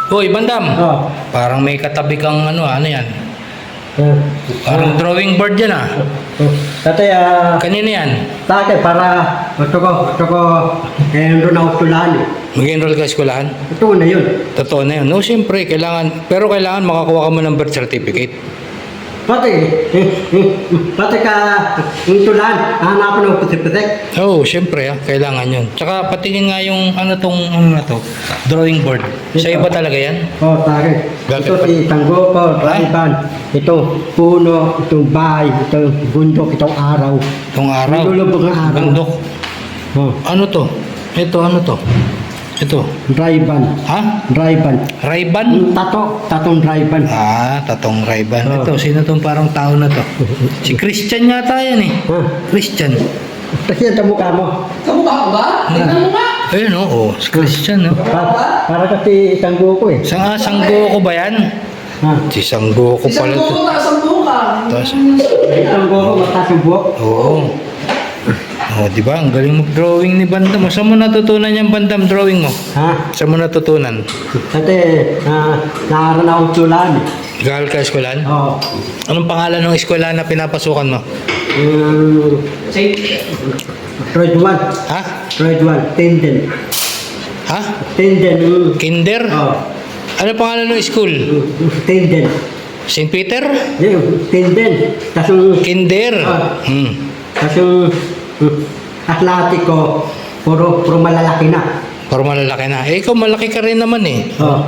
Hoy, Bandam. Oh. Parang may katabi kang ano yan? Uh, Parang drawing board yan ah. Tatay, Kanina yan? sa akin, para gusto ko, doon ako tulaan eh. Mag-enroll ka sa eskwelahan? Ito na yun. Totoo na yun. No, siyempre, pero kailangan makakuha ka mo ng birth certificate. Pati ka, yung tulaan, hanapan ng putik-putik. Oo, siyempre kailangan yun. Tsaka patingin nga yung ano na to, drawing board. Sa iba talaga yan? Oh, sa akin. Bakit? Ito si Tanggoko, Raiban, ito puno, itong bahay, itong bundok, itong araw. Itong araw. Nilulubog ang araw. Bundok. Oh, Ano to? Ano to? Ito. Raiban. Ha? Raiban. Rayban? Tatong Raiban. Tatong Rayban. Oh. Ito, sino tong parang tao na to? Si Christian yata yan eh. Ha? Christian. Kasi yan sa mukha mo. Kamukha ko ba? Tingnan mo nga. Ayun oh, si Christian no. Para kasi Tanggoko eh. Sanggo ko ba yan? Ha? Si Sanggo ko Isang pala to. buko, taas ang buka. Tapos, Tanggoko, matasubok. oo. Oh, di ba? Ang galing mag-drawing ni Bandam. Saan mo natutunan yung Bandam drawing mo? Ha? Saan mo natutunan? Kasi naaral na akong tulaan eh. Gagal ka eskwelahan? Oo. Anong pangalan ng eskwelahan na pinapasukan mo? Say, Grade 1. Ha? Grade 1. Tenden. Ha? Tenden. Kinder? Oo. Ano pangalan ng school? Tenden. St. Peter? Tenden. Tapos yung Kinder? Ah. Hmm. Tapos yung Atletico, puro malalaki na. Para malalaki na. Eh, ikaw malaki ka rin naman eh. Oo.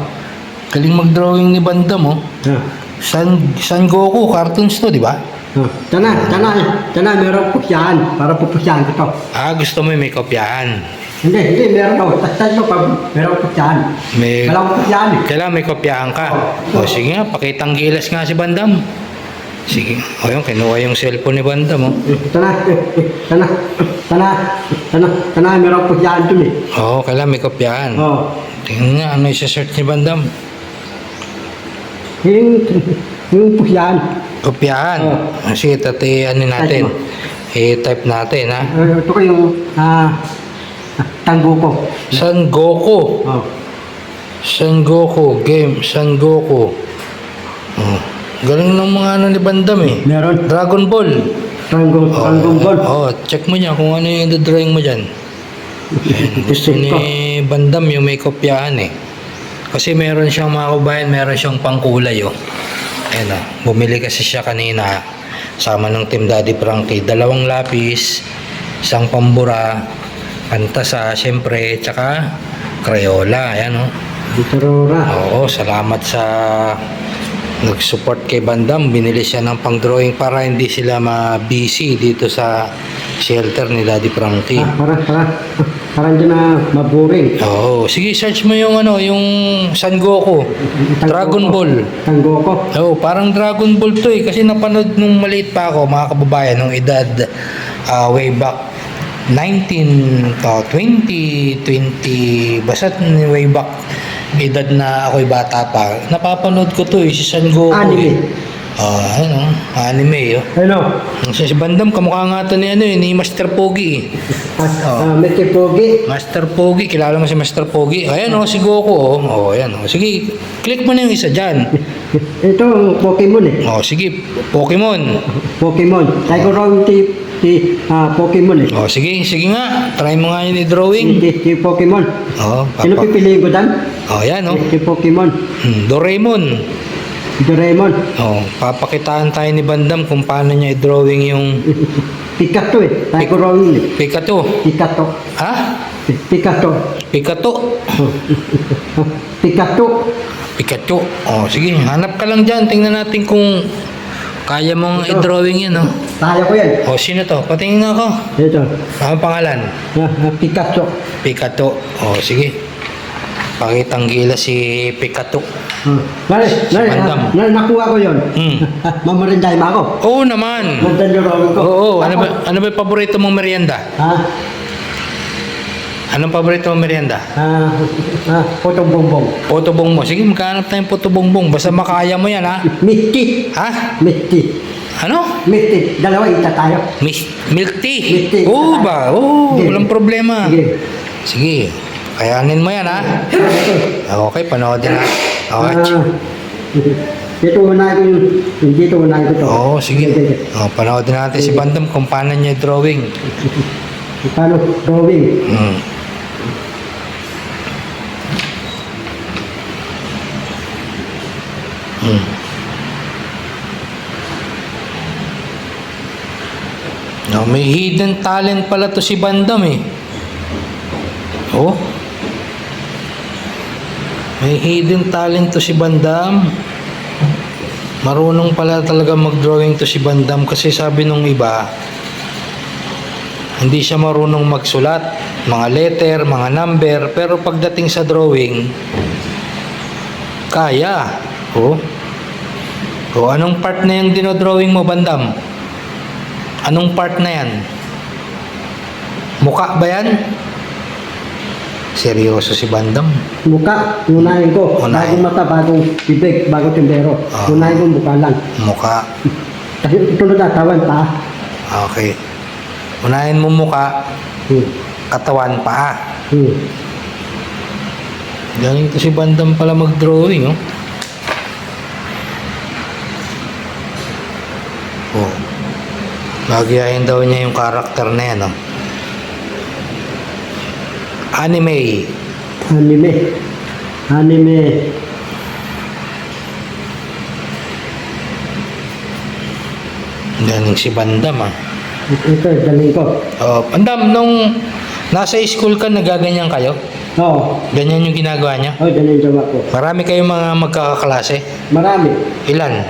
Galing mag-drawing ni Bandam oh. San Goku, cartoons to, di ba? Tana, meron pusyahan. Para pupusyahan ko to. Gusto mo may kopyahan. Hindi, meron daw. Tastan mo pag meron pusyahan. Walang pusyahan eh. Kailangan may kopyahan ka. Oo. O sige nga, pakitang gilas nga si Bandam. Sige. O yun, kinuha yung cellphone ni Bandam oh. Tana, meron pusyahan dun eh. Oo, kailangan may kopyahan. Oo. Tingnan nga, ano isa-search ni Bandam? Yung pusyahan. Kopyahan. Oo. Sige, ano natin. I-type natin ha. Ito ko yung Tanggoko. San Goku. Oh. San Goku. Game. San Goku. Oh. Galing ng mga ano ni Bandam eh. Meron. Dragon Ball. Tanggong Ball. Check mo niya kung ano yung drawing mo dyan. Gusto ni Bandam yung may kopyahan eh. Kasi meron siyang mga kabayan, meron siyang pangkulay oh. Ayan oh. Bumili kasi siya kanina. Sama ng Team Daddy Frankie. 2 lapis, isang pambura, pantasa, syempre, tsaka Crayola. Ayan oh. Gitarora. Oo, salamat sa nag-support kay Bandam. Binili siya ng pang-drawing para hindi sila ma-busy dito sa shelter ni Daddy Frankie. Para hindi na maboring. Oo, sige, search mo yung yung San Goku. Dragon Ball. Tanggoko. Oo, parang Dragon Ball to eh. Kasi napanood nung maliit pa ako, mga kababayan, nung edad way back 20, basta way back edad na ako'y bata pa, napapanood ko to eh, si San Goku. Anime. Anime oh. Ano? Si Bandam, kamukha nga to ni ni Master Pogi eh. Mr. Pogi. Master Pogi, kilala mo si Master Pogi? Ayan oh, si Goku oh. Ayan oh. Sige, click mo na yung isa dyan. Ito, Pokemon eh. Sige, Pokemon. Tayo ko raw si Pokemon eh. Sige nga, try mo nga yun i-drawing. Si Pokemon. Sino pipiliin ko dan? Ayan oh. Si Pokemon. Doraemon. Papakitaan tayo ni Bandam kung paano niya i-drawing yung Pikachu eh. Tayo ko raw yun eh. Pikachu. Ha? Pikachu. Pikachu. Sige, hanap ka lang dyan. Tingnan natin kung kaya mong i-drawing yan, Kaya ko yan. Sino to? Patingin nga ako. Ito. Ano pangalan? Pikachu. Pikachu. Sige. Pakitang gila si Pikachu. Bandam. Nakuha ko yun. Mamarinday mo ako. Oo naman. Magdandaroon ko. Oo. Ano ba yung paborito mong merienda? Anong paborito mong merienda? Potong bongbong. Puto bongbong. Sige, magkahanap tayong puto bongbong. Basta makaya mo yan, ha? Misti. Ha? Misti. Ano? Misti. Dalawa ita tayo. Milk tea? Milk tea. Oo ba? Oo, Sige. walang problema. Sige. Sige. Kayanin mo yan, ha? Okay, panoodin na. Ouch. Dito unahin ko yung dito unahin ko to. Oo, sige. Panoodin natin si Bandam kung paano niya drawing. Paano drawing? Hmm. Hmm. No, may hidden talent pala to si Bandam eh. Oh. May hidden talent to si Bandam. Marunong pala talaga mag-drawing to si Bandam kasi sabi nung iba, hindi siya marunong magsulat, mga letter, mga number, pero pagdating sa drawing, kaya. Oh. O anong part na yung dinodrawing mo, Bandam? Anong part na yan? Mukha ba yan? Seryoso si Bandam. Mukha, unahin ko. Unahin. Bagong mata, bagong bibig, bagong tindero. Unahin ko mukha lang. Mukha. Kasi ito na tawan pa. Okay. Unahin mo mukha, katawan, paa. Galing to si Bandam pala mag-drawing, oh. Oh. Magiyahin daw niya yung karakter na yan, oh. Anime. Anime. Anime. Galing si Bandam, ah. Ito, galing ko. Oh, Bandam, nung nasa school ka, nagaganyan kayo? Oo. Ganyan yung ginagawa niya? Oh, galing gawa ko. Marami kayong mga magkakaklase? Marami. Ilan?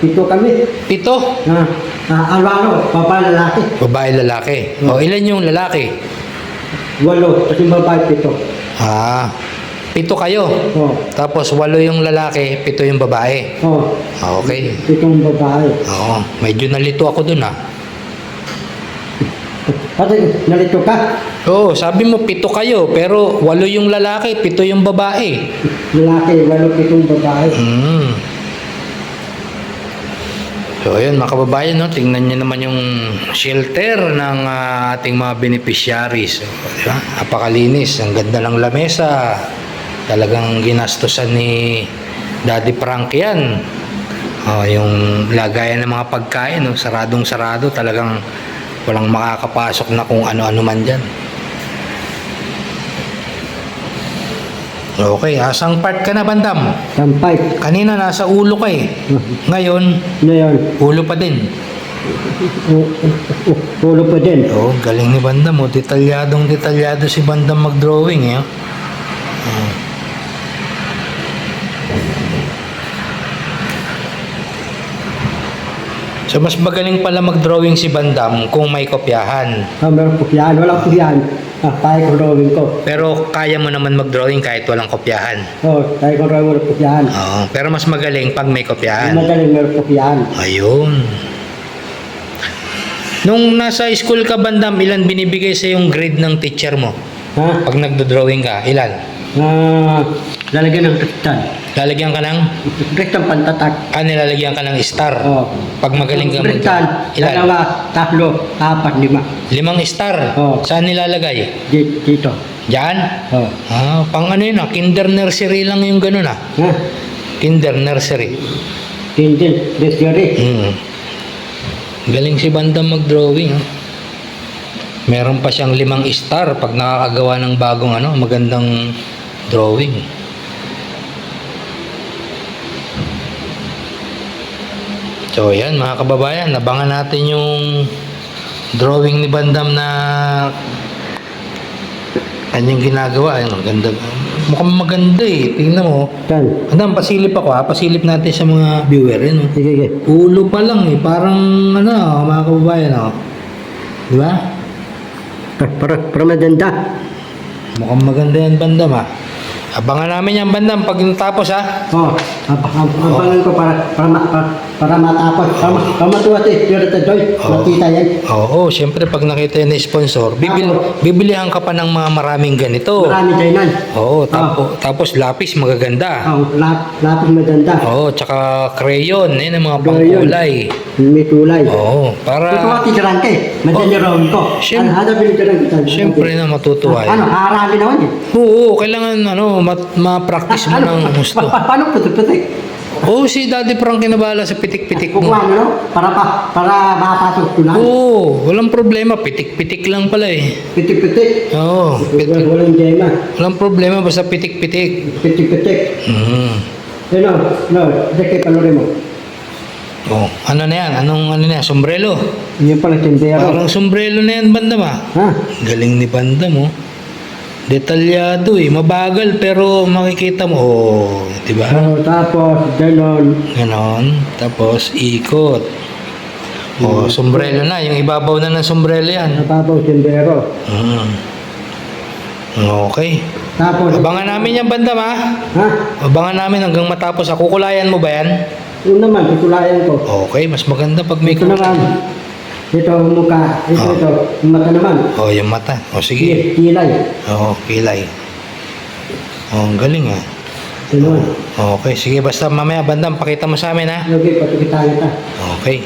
Ito kami. 7? Alwano, babae lalaki. Babae, lalaki. O, ilan yung lalaki? 8, kasi babae 7. 7 kayo. Oh. Tapos 8 yung lalaki, 7 yung babae. Oh. Okay. 7 babae. Oo, medyo nalito ako dun, ah. Kasi nalito ka. Oo, sabi mo 7 kayo, pero 8 yung lalaki, 7 yung babae. Lalaki, 8, 7 babae. So, ayun mga kababayan, no? Tingnan nyo naman yung shelter ng ating mga beneficiaries. So, di ba? Napakalinis. Ang ganda ng lamesa. Talagang ginastosan ni Daddy Frank yan. Yung lagayan ng mga pagkain, no? Saradong-sarado. Talagang walang makakapasok na kung ano-ano man dyan. Okay, asang part ka na, Bandam? Sampay. Kanina nasa ulo ka eh. Ngayon, Ngayon, ulo pa din. ulo pa din. Oh, galing ni Bandam. Oh. Detalyado si Bandam mag-drawing. Eh. So, mas magaling pala mag-drawing si Bandam kung may kopyahan. Meron po yan. Walang po yan. Tayo ko drawing ko. Pero kaya mo naman mag-drawing kahit walang kopyahan. Tayo ko drawing walang po yan. Oo, pero mas magaling pag may kopyahan. Magaling meron po yan. Ayun. Nung nasa school ka, Bandam, ilan binibigay sa yung grade ng teacher mo? Pag nagdo-drawing ka, ilan? Lalagyan ng kristal. Lalagyan ka ng? Kristal pantatak. Nilalagyan ka ng star. Pag magaling ka Kristal. ilan? 2, 3, 4, 5. 5 star. Saan nilalagay? Dito. Diyan? Pang ano yun, kinder nursery lang yung ganun, Kinder nursery. Tindin. Desiri. Galing si Bandam mag-drawing, Meron pa siyang 5 star pag nakakagawa ng bagong magandang drawing. So yan mga kababayan, abangan natin yung drawing ni Bandam na kanyang ginagawa. Ganda. Mukhang maganda eh. Tingnan mo. Bandam, pasilip ako pasilip natin sa mga viewer. Sige. Ulo pa lang eh. Parang mga kababayan. Di ba? Para maganda. Mukhang maganda yan, Bandam, Abangan namin yan, Bandam, pag natapos, Abangan ko para matapos. Para matuwa pero tadoy. Makita yan. Oo, syempre pag nakita yan na sponsor, bibilihan ka pa ng mga maraming ganito. Marami dyan. Oo, tapos lapis magaganda. Lapis maganda. Oo, tsaka crayon, ang mga pangkulay. May tulay. Oo, para... Ito ako titiran ka Madyan ko. Ano binitiran kita? Syempre na matutuwa yan. Harami naman eh. Oo, kailangan ma-practice mo ng gusto. Paano putik-putik? Oo, si Daddy Frank kinabahala sa pitik-pitik mo. Kukuha no? Para makapasok ko na. Oo, walang problema. Pitik-pitik lang pala eh. Pitik-pitik. Oo, Walang jema. walang problema basta pitik-pitik. Pitik-pitik. No, deke panurin mo. Oh, ano na yan? Anong ano na yan? Sombrero. Yan pala tindero. Parang sombrero na yan, Bandam ah. Ha? Galing ni Bandam oh. Detalyado eh. Mabagal pero makikita mo. Oh, di ba? Tapos, ganon. Ganon. Tapos ikot. Oh, sombrero na. Yung ibabaw na ng sombrero yan. Napapaw tindero. Okay. Tapos, Abangan namin yan, Bandam ah. ha? Abangan namin hanggang matapos. Kukulayan mo ba yan? Yun naman, tutulayan ko. Okay, mas maganda pag may Ito naman. Ito ang mukha. Ito. Yung mata naman. Oh, yung mata. Oh, sige. Kilay. Oo, kilay. Oh, ang galing ah. Ganon. Okay, sige. Basta mamaya, Bandam, pakita mo sa amin ha. Okay, patukitaan kita. Okay.